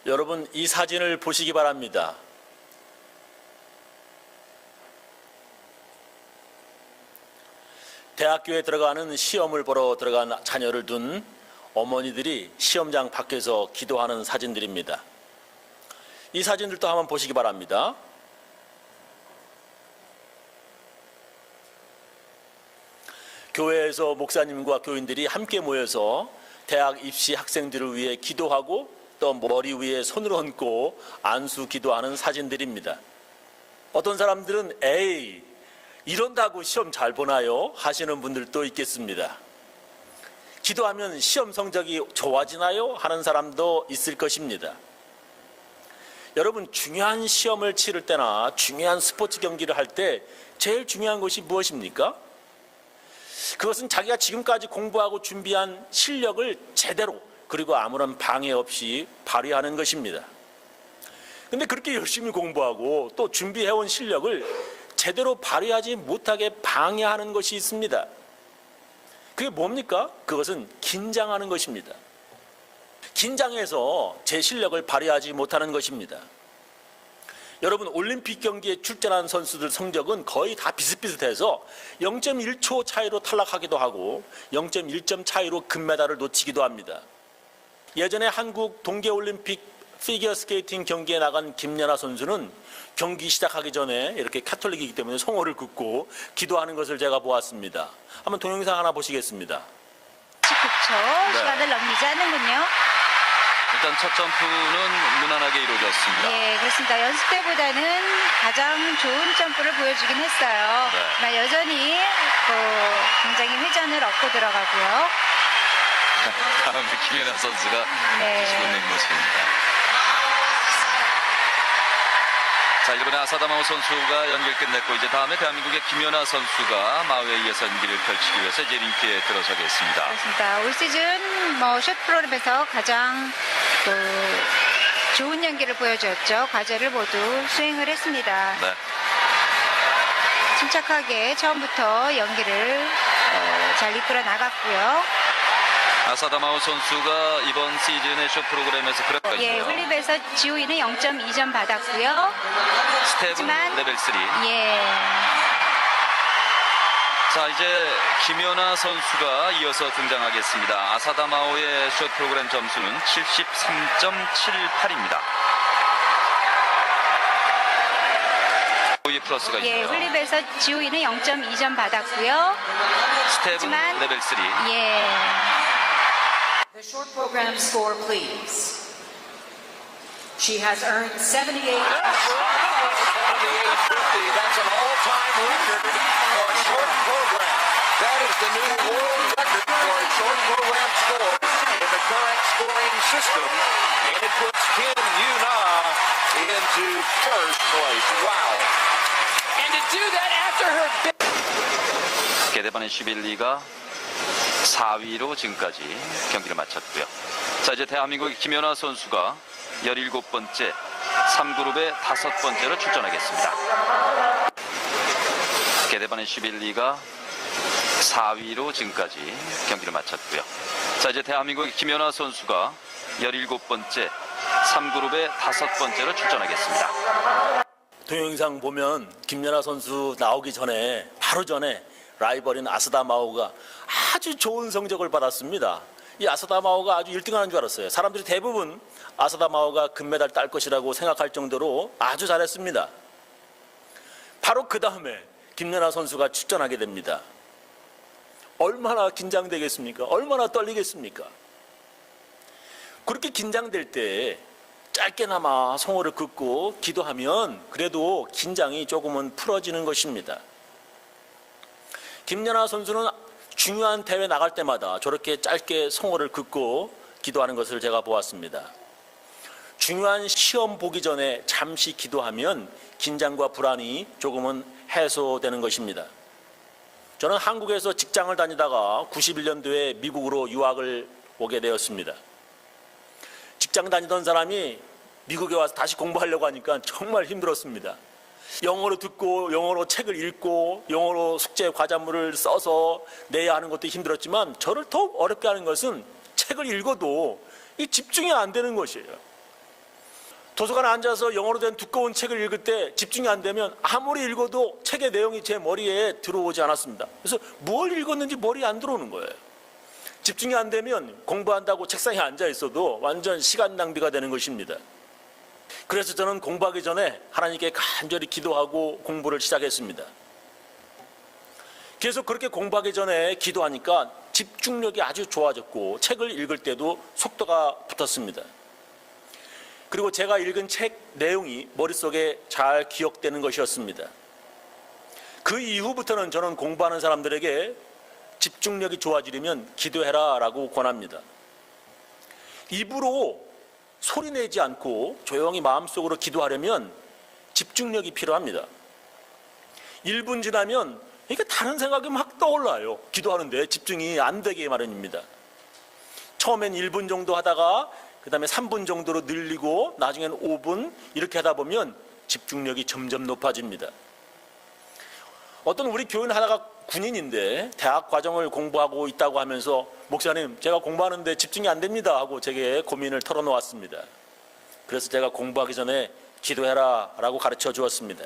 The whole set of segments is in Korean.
여러분, 이 사진을 보시기 바랍니다. 대학교에 들어가는 시험을 보러 들어간 자녀를 둔 어머니들이 시험장 밖에서 기도하는 사진들입니다. 이 사진들도 한번 보시기 바랍니다. 교회에서 목사님과 교인들이 함께 모여서 대학 입시 학생들을 위해 기도하고 또 머리 위에 손을 얹고 안수 기도하는 사진들입니다. 어떤 사람들은 에이, 이런다고 시험 잘 보나요? 하시는 분들도 있겠습니다. 기도하면 시험 성적이 좋아지나요? 하는 사람도 있을 것입니다. 여러분, 중요한 시험을 치를 때나 중요한 스포츠 경기를 할 때 제일 중요한 것이 무엇입니까? 그것은 자기가 지금까지 공부하고 준비한 실력을 제대로 그리고 아무런 방해 없이 발휘하는 것입니다. 근데 그렇게 열심히 공부하고 또 준비해온 실력을 제대로 발휘하지 못하게 방해하는 것이 있습니다. 그게 뭡니까? 그것은 긴장하는 것입니다. 긴장해서 제 실력을 발휘하지 못하는 것입니다. 여러분, 올림픽 경기에 출전한 선수들 성적은 거의 다 비슷비슷해서 0.1초 차이로 탈락하기도 하고 0.1점 차이로 금메달을 놓치기도 합니다. 예전에 한국 동계올림픽 피겨스케이팅 경기에 나간 김연아 선수는 경기 시작하기 전에 이렇게 카톨릭이기 때문에 송호를 긋고 기도하는 것을 제가 보았습니다. 한번 동영상 하나 보시겠습니다. 19초 시간을 넘기지 않는군요. 일단 첫 점프는 무난하게 이루어졌습니다. 예, 그렇습니다. 연습 때보다는 가장 좋은 점프를 보여주긴 했어요. 네. 하지만 여전히 굉장히 회전을 얻고 들어가고요. 다음에 김연아 선수가 네. 뒤집어 낸 모습입니다. 자, 일본의 아사다마오 선수가 연기를 끝냈고 이제 다음에 대한민국의 김연아 선수가 마오에 이어서 연기를 펼치기 위해서 이제 링크에 들어서겠습니다. 그렇습니다. 올 시즌 숏 프로그램에서 가장 좋은 연기를 보여줬죠. 과제를 모두 수행을 했습니다. 네. 침착하게 처음부터 연기를 잘 이끌어 나갔고요. 아사다마오 선수가 이번 시즌의 쇼 프로그램에서 그랬거든요. 예, 훌립에서 지우이는 0.2점 받았고요. 스텝은 하지만 레벨 3. 예. 자, 이제 김연아 선수가 이어서 등장하겠습니다. 아사다마오의 숏 프로그램 점수는 73.78입니다. 플러스가 예, 있네요. 훌립에서 지우이는 0.2점 받았고요. 스텝은 하지만 레벨 3. 예. The short program score, please. She has earned 78. On the 850, that's an all-time record for a short program. That is the new world record for a short program score in the current scoring system. And it puts Kim Yuna into first place. Wow. And to do that after her 게데반의 시빌리가 4위로 지금까지 경기를 마쳤고요. 자, 이제 대한민국의 김연아 선수가 17번째 3그룹의 5번째로 출전하겠습니다. 게데반의 시빌리가 4위로 지금까지 경기를 마쳤고요. 자, 이제 대한민국의 김연아 선수가 17번째 3그룹의 5번째로 출전하겠습니다. 동영상 보면 김연아 선수 나오기 전에 바로 전에 라이벌인 아사다마오가 아주 좋은 성적을 받았습니다. 이 아사다마오가 아주 1등하는 줄 알았어요. 사람들이 대부분 아사다마오가 금메달 딸 것이라고 생각할 정도로 아주 잘했습니다. 바로 그 다음에 김연아 선수가 출전하게 됩니다. 얼마나 긴장되겠습니까? 얼마나 떨리겠습니까? 그렇게 긴장될 때 짧게나마 성호를 긋고 기도하면 그래도 긴장이 조금은 풀어지는 것입니다. 김연아 선수는 중요한 대회 나갈 때마다 저렇게 짧게 성호를 긋고 기도하는 것을 제가 보았습니다. 중요한 시험 보기 전에 잠시 기도하면 긴장과 불안이 조금은 해소되는 것입니다. 저는 한국에서 직장을 다니다가 91년도에 미국으로 유학을 오게 되었습니다. 직장 다니던 사람이 미국에 와서 다시 공부하려고 하니까 정말 힘들었습니다. 영어로 듣고 영어로 책을 읽고 영어로 숙제 과자물을 써서 내야 하는 것도 힘들었지만 저를 더욱 어렵게 하는 것은 책을 읽어도 이 집중이 안 되는 것이에요. 도서관에 앉아서 영어로 된 두꺼운 책을 읽을 때 집중이 안 되면 아무리 읽어도 책의 내용이 제 머리에 들어오지 않았습니다. 그래서 뭘 읽었는지 머리에 안 들어오는 거예요. 집중이 안 되면 공부한다고 책상에 앉아 있어도 완전 시간 낭비가 되는 것입니다. 그래서 저는 공부하기 전에 하나님께 간절히 기도하고 공부를 시작했습니다. 계속 그렇게 공부하기 전에 기도하니까 집중력이 아주 좋아졌고 책을 읽을 때도 속도가 붙었습니다. 그리고 제가 읽은 책 내용이 머릿속에 잘 기억되는 것이었습니다. 그 이후부터는 저는 공부하는 사람들에게 집중력이 좋아지려면 기도해라 라고 권합니다. 입으로 소리내지 않고 조용히 마음속으로 기도하려면 집중력이 필요합니다. 1분 지나면 이게 다른 생각이 막 떠올라요. 기도하는데 집중이 안 되게 마련입니다. 처음엔 1분 정도 하다가 그 다음에 3분 정도로 늘리고 나중에는 5분 이렇게 하다 보면 집중력이 점점 높아집니다. 어떤 우리 교인 하나가 군인인데 대학 과정을 공부하고 있다고 하면서 목사님 제가 공부하는데 집중이 안 됩니다 하고 제게 고민을 털어놓았습니다. 그래서 제가 공부하기 전에 기도해라 라고 가르쳐 주었습니다.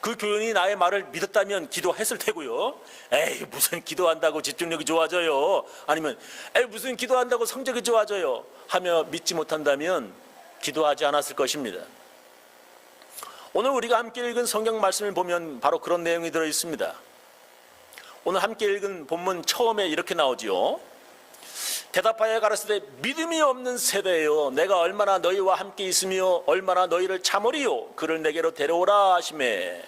그 교인이 나의 말을 믿었다면 기도했을 테고요. 에이 무슨 기도한다고 집중력이 좋아져요. 아니면 에이 무슨 기도한다고 성적이 좋아져요 하며 믿지 못한다면 기도하지 않았을 것입니다. 오늘 우리가 함께 읽은 성경 말씀을 보면 바로 그런 내용이 들어 있습니다. 오늘 함께 읽은 본문 처음에 이렇게 나오지요. 대답하여 가라사대 믿음이 없는 세대여 내가 얼마나 너희와 함께 있으며 얼마나 너희를 참으리요 그를 내게로 데려오라 하시매.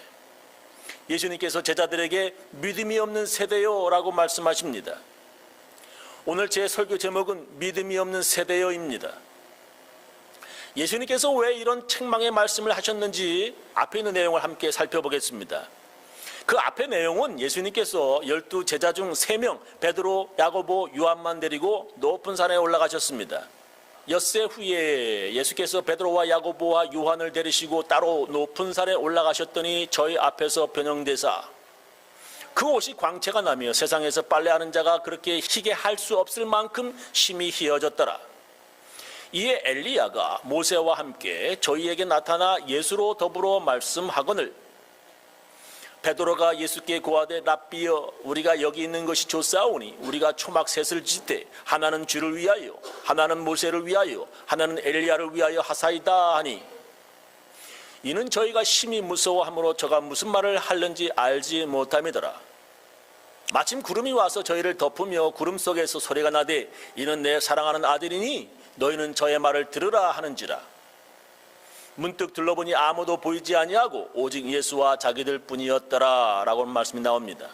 예수님께서 제자들에게 믿음이 없는 세대여 라고 말씀하십니다. 오늘 제 설교 제목은 믿음이 없는 세대여입니다. 예수님께서 왜 이런 책망의 말씀을 하셨는지 앞에 있는 내용을 함께 살펴보겠습니다. 그 앞의 내용은 예수님께서 12 제자 중 3명 베드로, 야고보, 요한만 데리고 높은 산에 올라가셨습니다. 엿새 후에 예수께서 베드로와 야고보와 요한을 데리시고 따로 높은 산에 올라가셨더니 저희 앞에서 변형되사 그 옷이 광채가 나며 세상에서 빨래하는 자가 그렇게 희게 할 수 없을 만큼 심히 희어졌더라. 이에 엘리야가 모세와 함께 저희에게 나타나 예수로 더불어 말씀하거늘 베드로가 예수께 고하되 랍비여 우리가 여기 있는 것이 좋사오니 우리가 초막 셋을 짓되 하나는 주를 위하여 하나는 모세를 위하여 하나는 엘리야를 위하여 하사이다 하니 이는 저희가 심히 무서워하므로 저가 무슨 말을 하는지 알지 못함이더라. 마침 구름이 와서 저희를 덮으며 구름 속에서 소리가 나되 이는 내 사랑하는 아들이니 너희는 저의 말을 들으라 하는지라. 문득 둘러보니 아무도 보이지 아니하고 오직 예수와 자기들 뿐이었더라 라고 말씀이 나옵니다.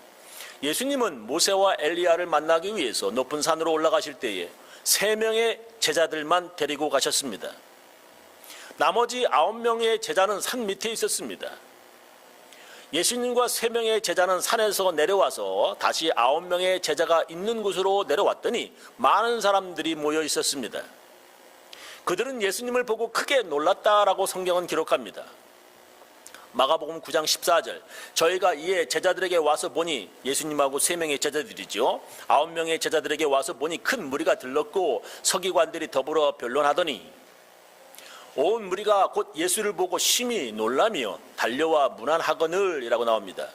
예수님은 모세와 엘리야를 만나기 위해서 높은 산으로 올라가실 때에 3명의 제자들만 데리고 가셨습니다. 나머지 9명의 제자는 산 밑에 있었습니다. 예수님과 3명의 제자는 산에서 내려와서 다시 9명의 제자가 있는 곳으로 내려왔더니 많은 사람들이 모여 있었습니다. 그들은 예수님을 보고 크게 놀랐다라고 성경은 기록합니다. 마가복음 9장 14절 저희가 이에 제자들에게 와서 보니 예수님하고 3명의 제자들이죠. 9명의 제자들에게 와서 보니 큰 무리가 들렀고 서기관들이 더불어 변론하더니 온 무리가 곧 예수를 보고 심히 놀라며 달려와 문안하거늘 이라고 나옵니다.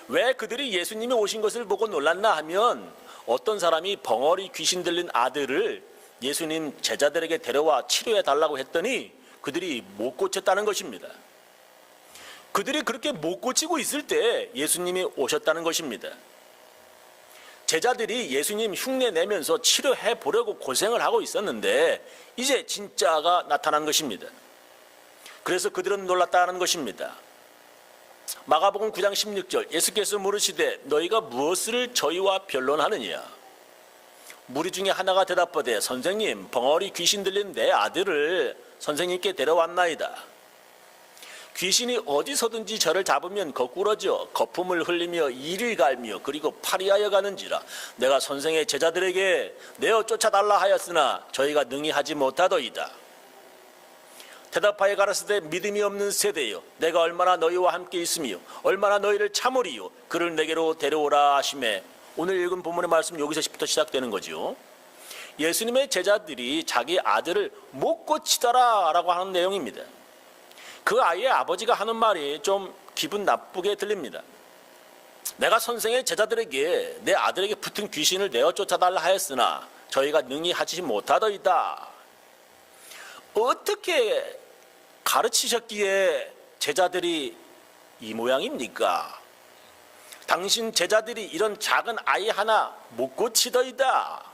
왜 그들이 예수님이 오신 것을 보고 놀랐나 하면 어떤 사람이 벙어리 귀신 들린 아들을 예수님 제자들에게 데려와 치료해 달라고 했더니 그들이 못 고쳤다는 것입니다. 그들이 그렇게 못 고치고 있을 때 예수님이 오셨다는 것입니다. 제자들이 예수님 흉내 내면서 치료해 보려고 고생을 하고 있었는데 이제 진짜가 나타난 것입니다. 그래서 그들은 놀랐다는 것입니다. 마가복음 9장 16절 예수께서 물으시되 너희가 무엇을 저희와 변론하느냐. 무리 중에 하나가 대답하되 선생님 벙어리 귀신 들린 내 아들을 선생님께 데려왔나이다. 귀신이 어디서든지 저를 잡으면 거꾸러져 거품을 흘리며 이를 갈며 그리고 파리하여 가는지라 내가 선생의 제자들에게 내어 쫓아달라 하였으나 저희가 능히 하지 못하더이다. 대답하여 가라사대 믿음이 없는 세대여 내가 얼마나 너희와 함께 있으며 얼마나 너희를 참으리요 그를 내게로 데려오라 하시매. 오늘 읽은 본문의 말씀 여기서부터 시작되는 거죠. 예수님의 제자들이 자기 아들을 못 고치더라라고 하는 내용입니다. 그 아이의 아버지가 하는 말이 좀 기분 나쁘게 들립니다. 내가 선생의 제자들에게 내 아들에게 붙은 귀신을 내어 쫓아달라 하였으나 저희가 능히 하지 못하더이다. 어떻게 가르치셨기에 제자들이 이 모양입니까? 당신 제자들이 이런 작은 아이 하나 못 고치더이다.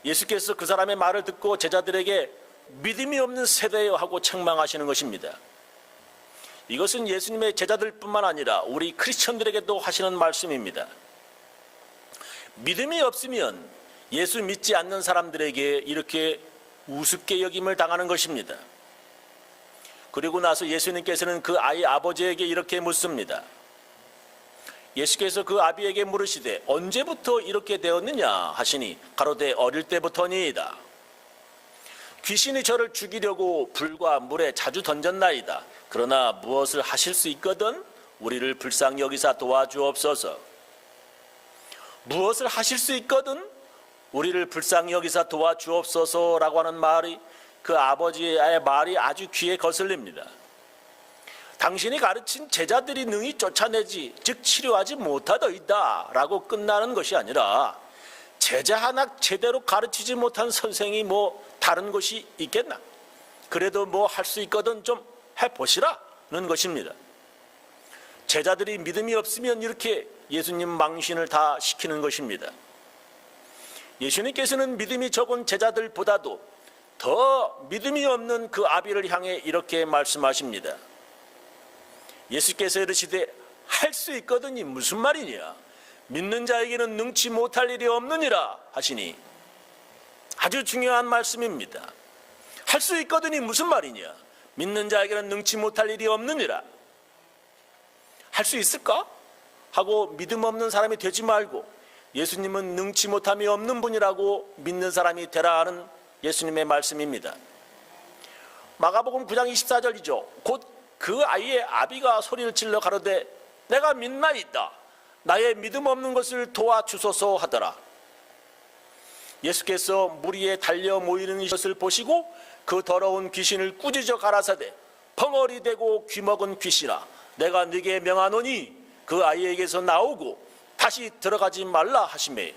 예수께서 그 사람의 말을 듣고 제자들에게 믿음이 없는 세대여 하고 책망하시는 것입니다. 이것은 예수님의 제자들뿐만 아니라 우리 크리스천들에게도 하시는 말씀입니다. 믿음이 없으면 예수 믿지 않는 사람들에게 이렇게 우습게 여김을 당하는 것입니다. 그리고 나서 예수님께서는 그 아이 아버지에게 이렇게 묻습니다. 예수께서 그 아비에게 물으시되 언제부터 이렇게 되었느냐 하시니 가로되 어릴 때부터니이다. 귀신이 저를 죽이려고 불과 물에 자주 던졌나이다. 그러나 무엇을 하실 수 있거든 우리를 불쌍히 여기사 도와주옵소서. 무엇을 하실 수 있거든 우리를 불쌍히 여기사 도와주옵소서라고 하는 말이 그 아버지의 말이 아주 귀에 거슬립니다. 당신이 가르친 제자들이 능히 쫓아내지 즉 치료하지 못하더이다 라고 끝나는 것이 아니라 제자 하나 제대로 가르치지 못한 선생이 뭐 다른 것이 있겠나? 그래도 뭐 할 수 있거든 좀 해보시라는 것입니다. 제자들이 믿음이 없으면 이렇게 예수님 망신을 다 시키는 것입니다. 예수님께서는 믿음이 적은 제자들보다도 더 믿음이 없는 그 아비를 향해 이렇게 말씀하십니다. 예수께서 이르시되 할 수 있거든이 무슨 말이냐? 믿는 자에게는 능치 못할 일이 없느니라 하시니 아주 중요한 말씀입니다. 할 수 있거든이 무슨 말이냐? 믿는 자에게는 능치 못할 일이 없느니라. 할 수 있을까? 하고 믿음 없는 사람이 되지 말고 예수님은 능치 못함이 없는 분이라고 믿는 사람이 되라 하는 예수님의 말씀입니다. 마가복음 9장 24절이죠. 곧 그 아이의 아비가 소리를 질러 가로되 내가 믿나이다. 나의 믿음 없는 것을 도와주소서 하더라. 예수께서 무리에 달려 모이는 것을 보시고 그 더러운 귀신을 꾸짖어 가라사대 벙어리 대고 귀먹은 귀신아 내가 네게 명하노니 그 아이에게서 나오고 다시 들어가지 말라 하시매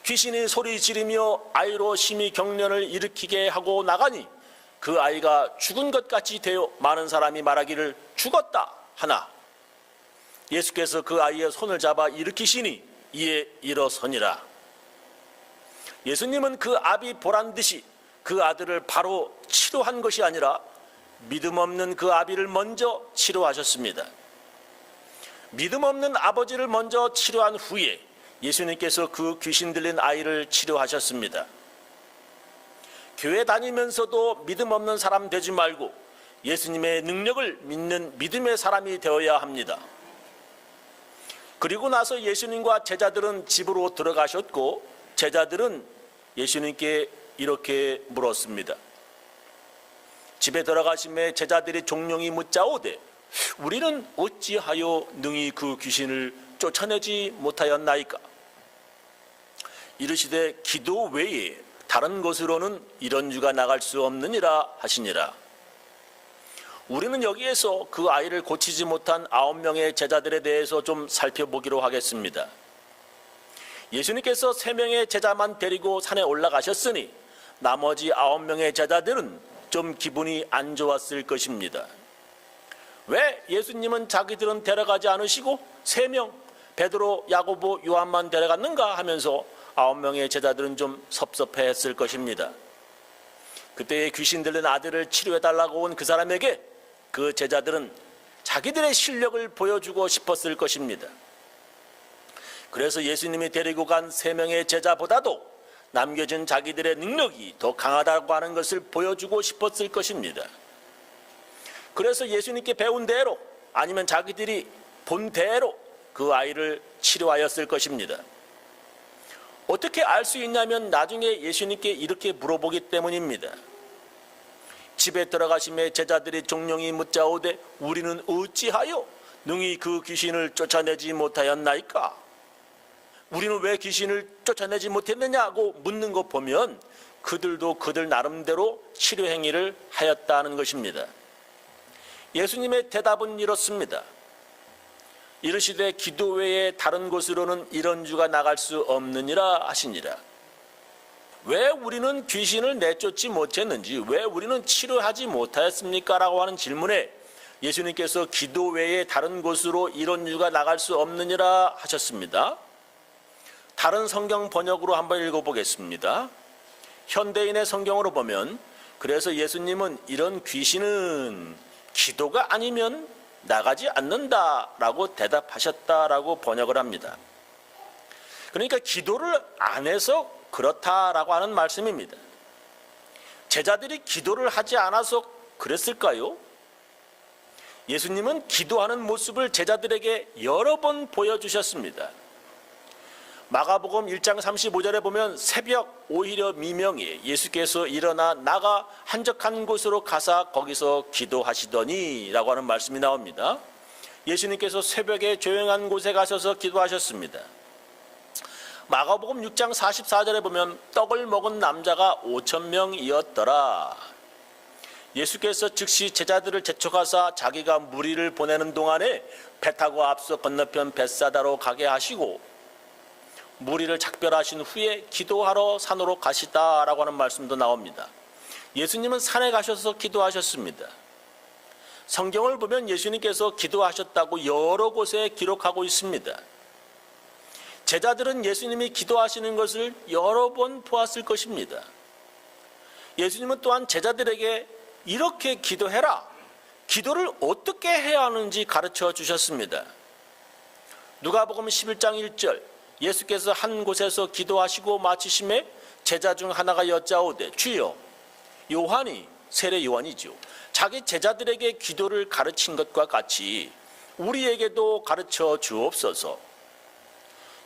귀신이 소리 지르며 아이로 심히 경련을 일으키게 하고 나가니 그 아이가 죽은 것 같이 되어 많은 사람이 말하기를 죽었다 하나 예수께서 그 아이의 손을 잡아 일으키시니 이에 일어서니라. 예수님은 그 아비 보란 듯이 그 아들을 바로 치료한 것이 아니라 믿음 없는 그 아비를 먼저 치료하셨습니다. 믿음 없는 아버지를 먼저 치료한 후에 예수님께서 그 귀신 들린 아이를 치료하셨습니다. 교회 다니면서도 믿음 없는 사람 되지 말고 예수님의 능력을 믿는 믿음의 사람이 되어야 합니다. 그리고 나서 예수님과 제자들은 집으로 들어가셨고 제자들은 예수님께 이렇게 물었습니다. 집에 들어가심에 제자들이 종용이 묻자오되 우리는 어찌하여 능히 그 귀신을 쫓아내지 못하였나이까? 이르시되 기도 외에 다른 곳으로는 이런 유가 나갈 수 없느니라 하시니라. 우리는 여기에서 그 아이를 고치지 못한 9명의 제자들에 대해서 좀 살펴보기로 하겠습니다. 예수님께서 3명의 제자만 데리고 산에 올라가셨으니 나머지 9명의 제자들은 좀 기분이 안 좋았을 것입니다. 왜 예수님은 자기들은 데려가지 않으시고 3명 베드로, 야고보, 요한만 데려갔는가 하면서 9명의 제자들은 좀 섭섭해했을 것입니다. 그때 귀신 들린 아들을 치료해달라고 온 그 사람에게 그 제자들은 자기들의 실력을 보여주고 싶었을 것입니다. 그래서 예수님이 데리고 간 3명의 제자보다도 남겨진 자기들의 능력이 더 강하다고 하는 것을 보여주고 싶었을 것입니다. 그래서 예수님께 배운 대로 아니면 자기들이 본 대로 그 아이를 치료하였을 것입니다. 어떻게 알 수 있냐면 나중에 예수님께 이렇게 물어보기 때문입니다. 집에 들어가심에 제자들이 종용이 묻자오되 우리는 어찌하여 능히 그 귀신을 쫓아내지 못하였나이까? 우리는 왜 귀신을 쫓아내지 못했느냐고 묻는 것 보면 그들도 그들 나름대로 치료 행위를 하였다는 것입니다. 예수님의 대답은 이렇습니다. 이르시되 기도 외에 다른 곳으로는 이런 주가 나갈 수 없느니라 하시니라. 왜 우리는 귀신을 내쫓지 못했는지, 왜 우리는 치료하지 못하였습니까? 라고 하는 질문에 예수님께서 기도 외에 다른 곳으로 이런 주가 나갈 수 없느니라 하셨습니다. 다른 성경 번역으로 한번 읽어보겠습니다. 현대인의 성경으로 보면, 그래서 예수님은 이런 귀신은 기도가 아니면 나가지 않는다라고 대답하셨다라고 번역을 합니다. 그러니까 기도를 안 해서 그렇다라고 하는 말씀입니다. 제자들이 기도를 하지 않아서 그랬을까요? 예수님은 기도하는 모습을 제자들에게 여러 번 보여주셨습니다. 마가복음 1장 35절에 보면 새벽 오히려 미명에 예수께서 일어나 나가 한적한 곳으로 가사 거기서 기도하시더니 라고 하는 말씀이 나옵니다. 예수님께서 새벽에 조용한 곳에 가셔서 기도하셨습니다. 마가복음 6장 44절에 보면 떡을 먹은 남자가 5,000명이었더라. 예수께서 즉시 제자들을 재촉하사 자기가 무리를 보내는 동안에 배 타고 앞서 건너편 벳사다로 가게 하시고 무리를 작별하신 후에 기도하러 산으로 가시다라고 하는 말씀도 나옵니다. 예수님은 산에 가셔서 기도하셨습니다. 성경을 보면 예수님께서 기도하셨다고 여러 곳에 기록하고 있습니다. 제자들은 예수님이 기도하시는 것을 여러 번 보았을 것입니다. 예수님은 또한 제자들에게 이렇게 기도해라, 기도를 어떻게 해야 하는지 가르쳐 주셨습니다. 누가복음 11장 1절, 예수께서 한 곳에서 기도하시고 마치심에 제자 중 하나가 여짜오되 주여, 요한이, 세례 요한이죠, 자기 제자들에게 기도를 가르친 것과 같이 우리에게도 가르쳐 주옵소서.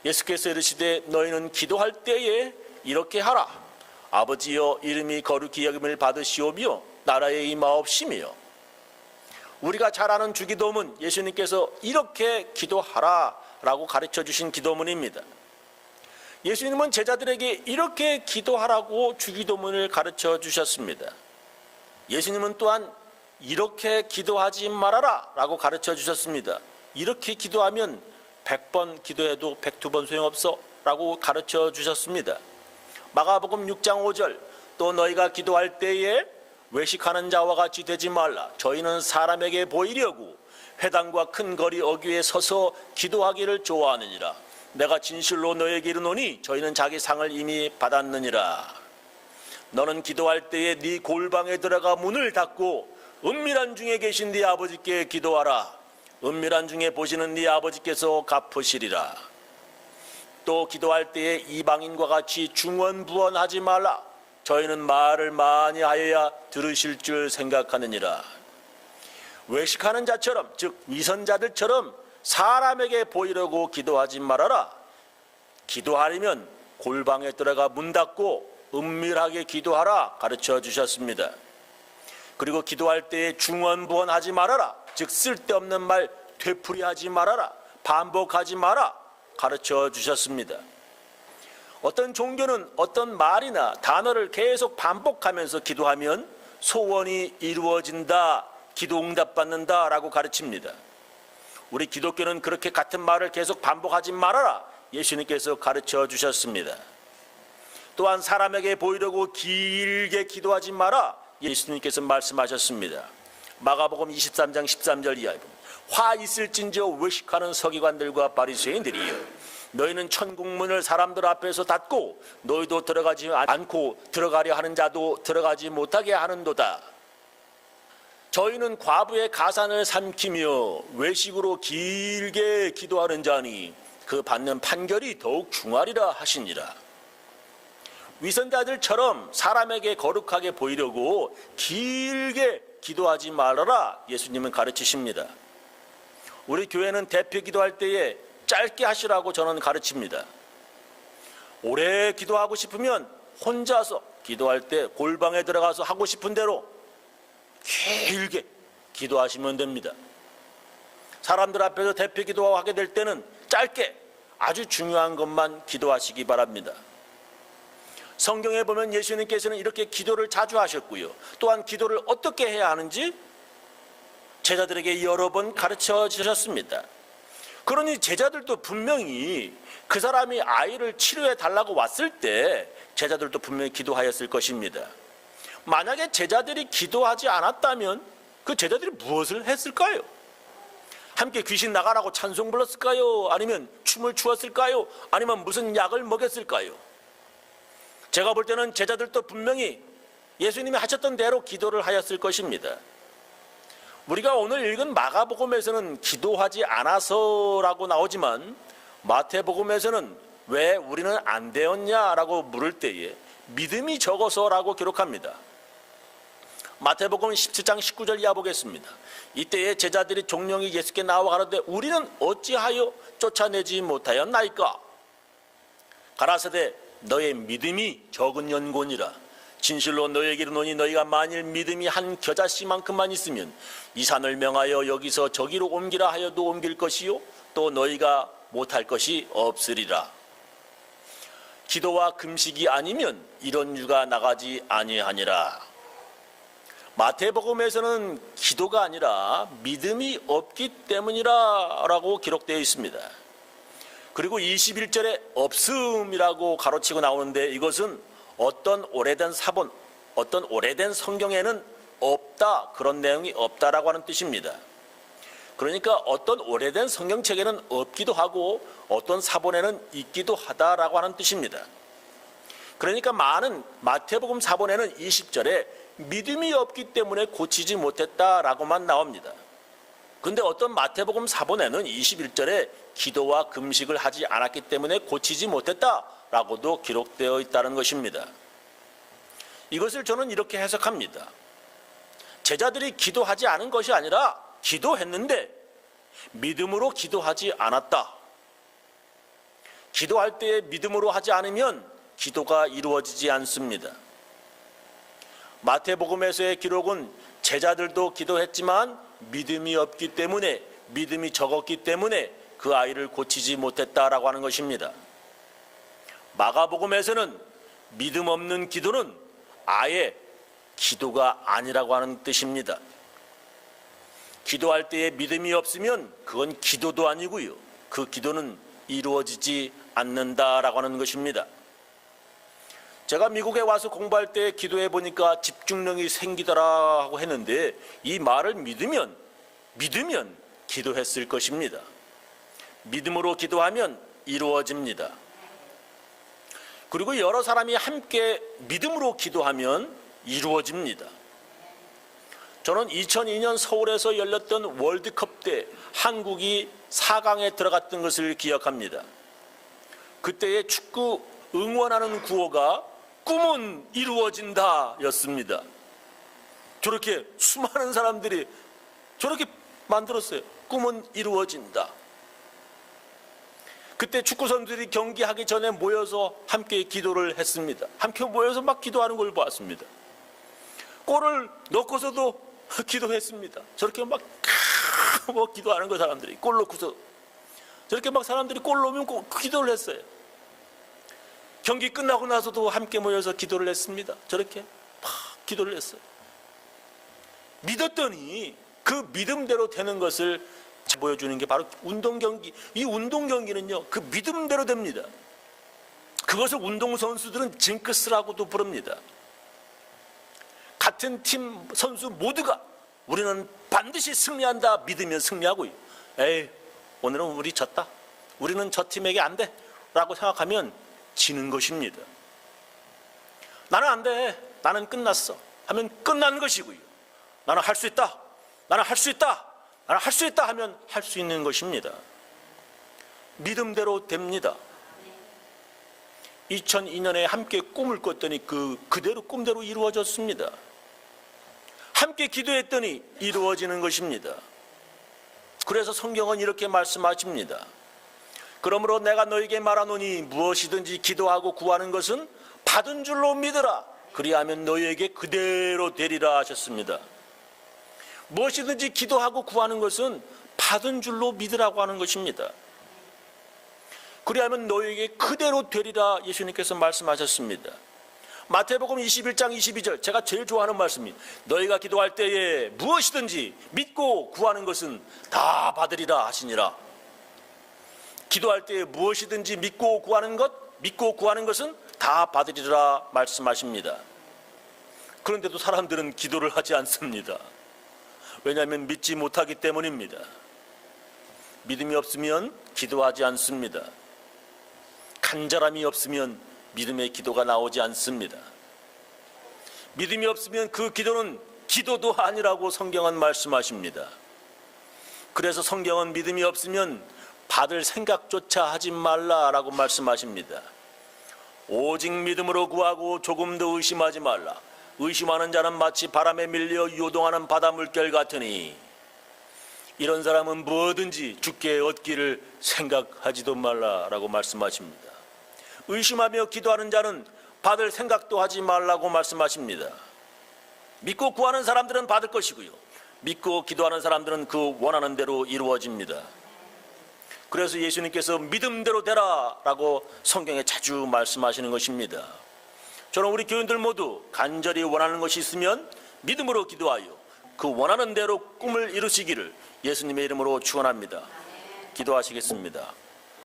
예수께서 이르시되 너희는 기도할 때에 이렇게 하라. 아버지여, 이름이 거룩히 여김을 받으시오며 나라에 임하옵시며. 우리가 잘 아는 주기도문, 예수님께서 이렇게 기도하라 라고 가르쳐 주신 기도문입니다. 예수님은 제자들에게 이렇게 기도하라고 주기도문을 가르쳐 주셨습니다. 예수님은 또한 이렇게 기도하지 말아라 라고 가르쳐 주셨습니다. 이렇게 기도하면 100번 기도해도 102번 소용없어 라고 가르쳐 주셨습니다. 마가복음 6장 5절, 또 너희가 기도할 때에 외식하는 자와 같이 되지 말라. 저희는 사람에게 보이려고 회당과 큰 거리 어귀에 서서 기도하기를 좋아하느니라. 내가 진실로 너에게 이르노니 저희는 자기 상을 이미 받았느니라. 너는 기도할 때에 네 골방에 들어가 문을 닫고 은밀한 중에 계신 네 아버지께 기도하라. 은밀한 중에 보시는 네 아버지께서 갚으시리라. 또 기도할 때에 이방인과 같이 중언부언하지 말라. 저희는 말을 많이 하여야 들으실 줄 생각하느니라. 외식하는 자처럼, 즉 위선자들처럼 사람에게 보이려고 기도하지 말아라. 기도하려면 골방에 들어가 문 닫고 은밀하게 기도하라 가르쳐 주셨습니다. 그리고 기도할 때에 중언부언하지 말아라. 즉 쓸데없는 말 되풀이하지 말아라. 반복하지 마라 가르쳐 주셨습니다. 어떤 종교는 어떤 말이나 단어를 계속 반복하면서 기도하면 소원이 이루어진다, 기도 응답받는다 라고 가르칩니다. 우리 기독교는 그렇게 같은 말을 계속 반복하지 말아라 예수님께서 가르쳐 주셨습니다. 또한 사람에게 보이려고 길게 기도하지 마라 예수님께서 말씀하셨습니다. 마가복음 23장 13절 이하에 보면 화 있을진저 외식하는 서기관들과 바리새인들이여, 너희는 천국문을 사람들 앞에서 닫고 너희도 들어가지 않고 들어가려 하는 자도 들어가지 못하게 하는도다. 저희는 과부의 가산을 삼키며 외식으로 길게 기도하는 자니 그 받는 판결이 더욱 중하리라 하시니라. 위선자들처럼 사람에게 거룩하게 보이려고 길게 기도하지 말아라 예수님은 가르치십니다. 우리 교회는 대표 기도할 때에 짧게 하시라고 저는 가르칩니다. 오래 기도하고 싶으면 혼자서 기도할 때 골방에 들어가서 하고 싶은 대로 길게 기도하시면 됩니다. 사람들 앞에서 대표 기도하게 될 때는 짧게 아주 중요한 것만 기도하시기 바랍니다. 성경에 보면 예수님께서는 이렇게 기도를 자주 하셨고요. 또한 기도를 어떻게 해야 하는지 제자들에게 여러 번 가르쳐 주셨습니다. 그러니 제자들도 분명히 그 사람이 아이를 치료해 달라고 왔을 때 제자들도 분명히 기도하였을 것입니다. 만약에 제자들이 기도하지 않았다면 그 제자들이 무엇을 했을까요? 함께 귀신 나가라고 찬송 불렀을까요? 아니면 춤을 추었을까요? 아니면 무슨 약을 먹였을까요? 제가 볼 때는 제자들도 분명히 예수님이 하셨던 대로 기도를 하였을 것입니다. 우리가 오늘 읽은 마가복음에서는 기도하지 않아서라고 나오지만 마태복음에서는 왜 우리는 안 되었냐라고 물을 때에 믿음이 적어서라고 기록합니다. 마태복음 17장 19절 이하 보겠습니다. 이때에 제자들이 종영이 예수께 나와 가로되 우리는 어찌하여 쫓아내지 못하였나이까? 가라사대 너의 믿음이 적은 연고니라. 진실로 너에게 이르노니 너희가 만일 믿음이 한 겨자씨만큼만 있으면 이 산을 명하여 여기서 저기로 옮기라 하여도 옮길 것이요 또 너희가 못할 것이 없으리라. 기도와 금식이 아니면 이런 유가 나가지 아니하니라. 마태복음에서는 기도가 아니라 믿음이 없기 때문이라 라고 기록되어 있습니다. 그리고 21절에 없음이라고 가로치고 나오는데 이것은 어떤 오래된 사본, 어떤 오래된 성경에는 없다, 그런 내용이 없다라고 하는 뜻입니다. 그러니까 어떤 오래된 성경책에는 없기도 하고 어떤 사본에는 있기도 하다라고 하는 뜻입니다. 그러니까 많은 마태복음 사본에는 20절에 믿음이 없기 때문에 고치지 못했다라고만 나옵니다. 그런데 어떤 마태복음 사본에는 21절에 기도와 금식을 하지 않았기 때문에 고치지 못했다라고도 기록되어 있다는 것입니다. 이것을 저는 이렇게 해석합니다. 제자들이 기도하지 않은 것이 아니라 기도했는데 믿음으로 기도하지 않았다. 기도할 때 믿음으로 하지 않으면 기도가 이루어지지 않습니다. 마태복음에서의 기록은 제자들도 기도했지만 믿음이 없기 때문에, 믿음이 적었기 때문에 그 아이를 고치지 못했다라고 하는 것입니다. 마가복음에서는 믿음 없는 기도는 아예 기도가 아니라고 하는 뜻입니다. 기도할 때에 믿음이 없으면 그건 기도도 아니고요. 그 기도는 이루어지지 않는다라고 하는 것입니다. 제가 미국에 와서 공부할 때 기도해 보니까 집중력이 생기더라 하고 했는데 이 말을 믿으면 기도했을 것입니다. 믿음으로 기도하면 이루어집니다. 그리고 여러 사람이 함께 믿음으로 기도하면 이루어집니다. 저는 2002년 서울에서 열렸던 월드컵 때 한국이 4강에 들어갔던 것을 기억합니다. 그때의 축구 응원하는 구호가 꿈은 이루어진다 였습니다. 저렇게 수많은 사람들이 저렇게 만들었어요. 꿈은 이루어진다. 그때 축구 선수들이 경기하기 전에 모여서 함께 기도를 했습니다. 함께 모여서 막 기도하는 걸 보았습니다. 골을 넣고서도 기도했습니다. 저렇게 막 기도하는 거 사람들이 골 넣고서 저렇게 막 사람들이 골 넣으면 기도를 했어요. 경기 끝나고 나서도 함께 모여서 기도를 했습니다. 저렇게 막 기도를 했어요. 믿었더니 그 믿음대로 되는 것을 보여주는 게 바로 운동경기. 이 운동경기는요, 그 믿음대로 됩니다. 그것을 운동선수들은 징크스라고도 부릅니다. 같은 팀 선수 모두가 우리는 반드시 승리한다 믿으면 승리하고요. 에이, 오늘은 우리 졌다. 우리는 저 팀에게 안 돼. 라고 생각하면 지는 것입니다. 나는 안 돼. 나는 끝났어. 하면 끝난 것이고요. 나는 할 수 있다. 나는 할 수 있다. 나는 할 수 있다 하면 할 수 있는 것입니다. 믿음대로 됩니다. 2002년에 함께 꿈을 꿨더니 그대로 꿈대로 이루어졌습니다. 함께 기도했더니 이루어지는 것입니다. 그래서 성경은 이렇게 말씀하십니다. 그러므로 내가 너에게 말하노니 무엇이든지 기도하고 구하는 것은 받은 줄로 믿으라. 그리하면 너희에게 그대로 되리라 하셨습니다. 무엇이든지 기도하고 구하는 것은 받은 줄로 믿으라고 하는 것입니다. 그리하면 너에게 그대로 되리라 예수님께서 말씀하셨습니다. 마태복음 21장 22절, 제가 제일 좋아하는 말씀이 너희가 기도할 때에 무엇이든지 믿고 구하는 것은 다 받으리라 하시니라. 기도할 때에 무엇이든지 믿고 구하는 것은 다 받으리라 말씀하십니다. 그런데도 사람들은 기도를 하지 않습니다. 왜냐하면 믿지 못하기 때문입니다. 믿음이 없으면 기도하지 않습니다. 간절함이 없으면 믿음의 기도가 나오지 않습니다. 믿음이 없으면 그 기도는 기도도 아니라고 성경은 말씀하십니다. 그래서 성경은 믿음이 없으면 받을 생각조차 하지 말라라고 말씀하십니다. 오직 믿음으로 구하고 조금도 의심하지 말라. 의심하는 자는 마치 바람에 밀려 요동하는 바다 물결 같으니 이런 사람은 뭐든지 주께 얻기를 생각하지도 말라라고 말씀하십니다. 의심하며 기도하는 자는 받을 생각도 하지 말라고 말씀하십니다. 믿고 구하는 사람들은 받을 것이고요, 믿고 기도하는 사람들은 그 원하는 대로 이루어집니다. 그래서 예수님께서 믿음대로 되라라고 성경에 자주 말씀하시는 것입니다. 저는 우리 교인들 모두 간절히 원하는 것이 있으면 믿음으로 기도하여 그 원하는 대로 꿈을 이루시기를 예수님의 이름으로 축원합니다. 기도하시겠습니다.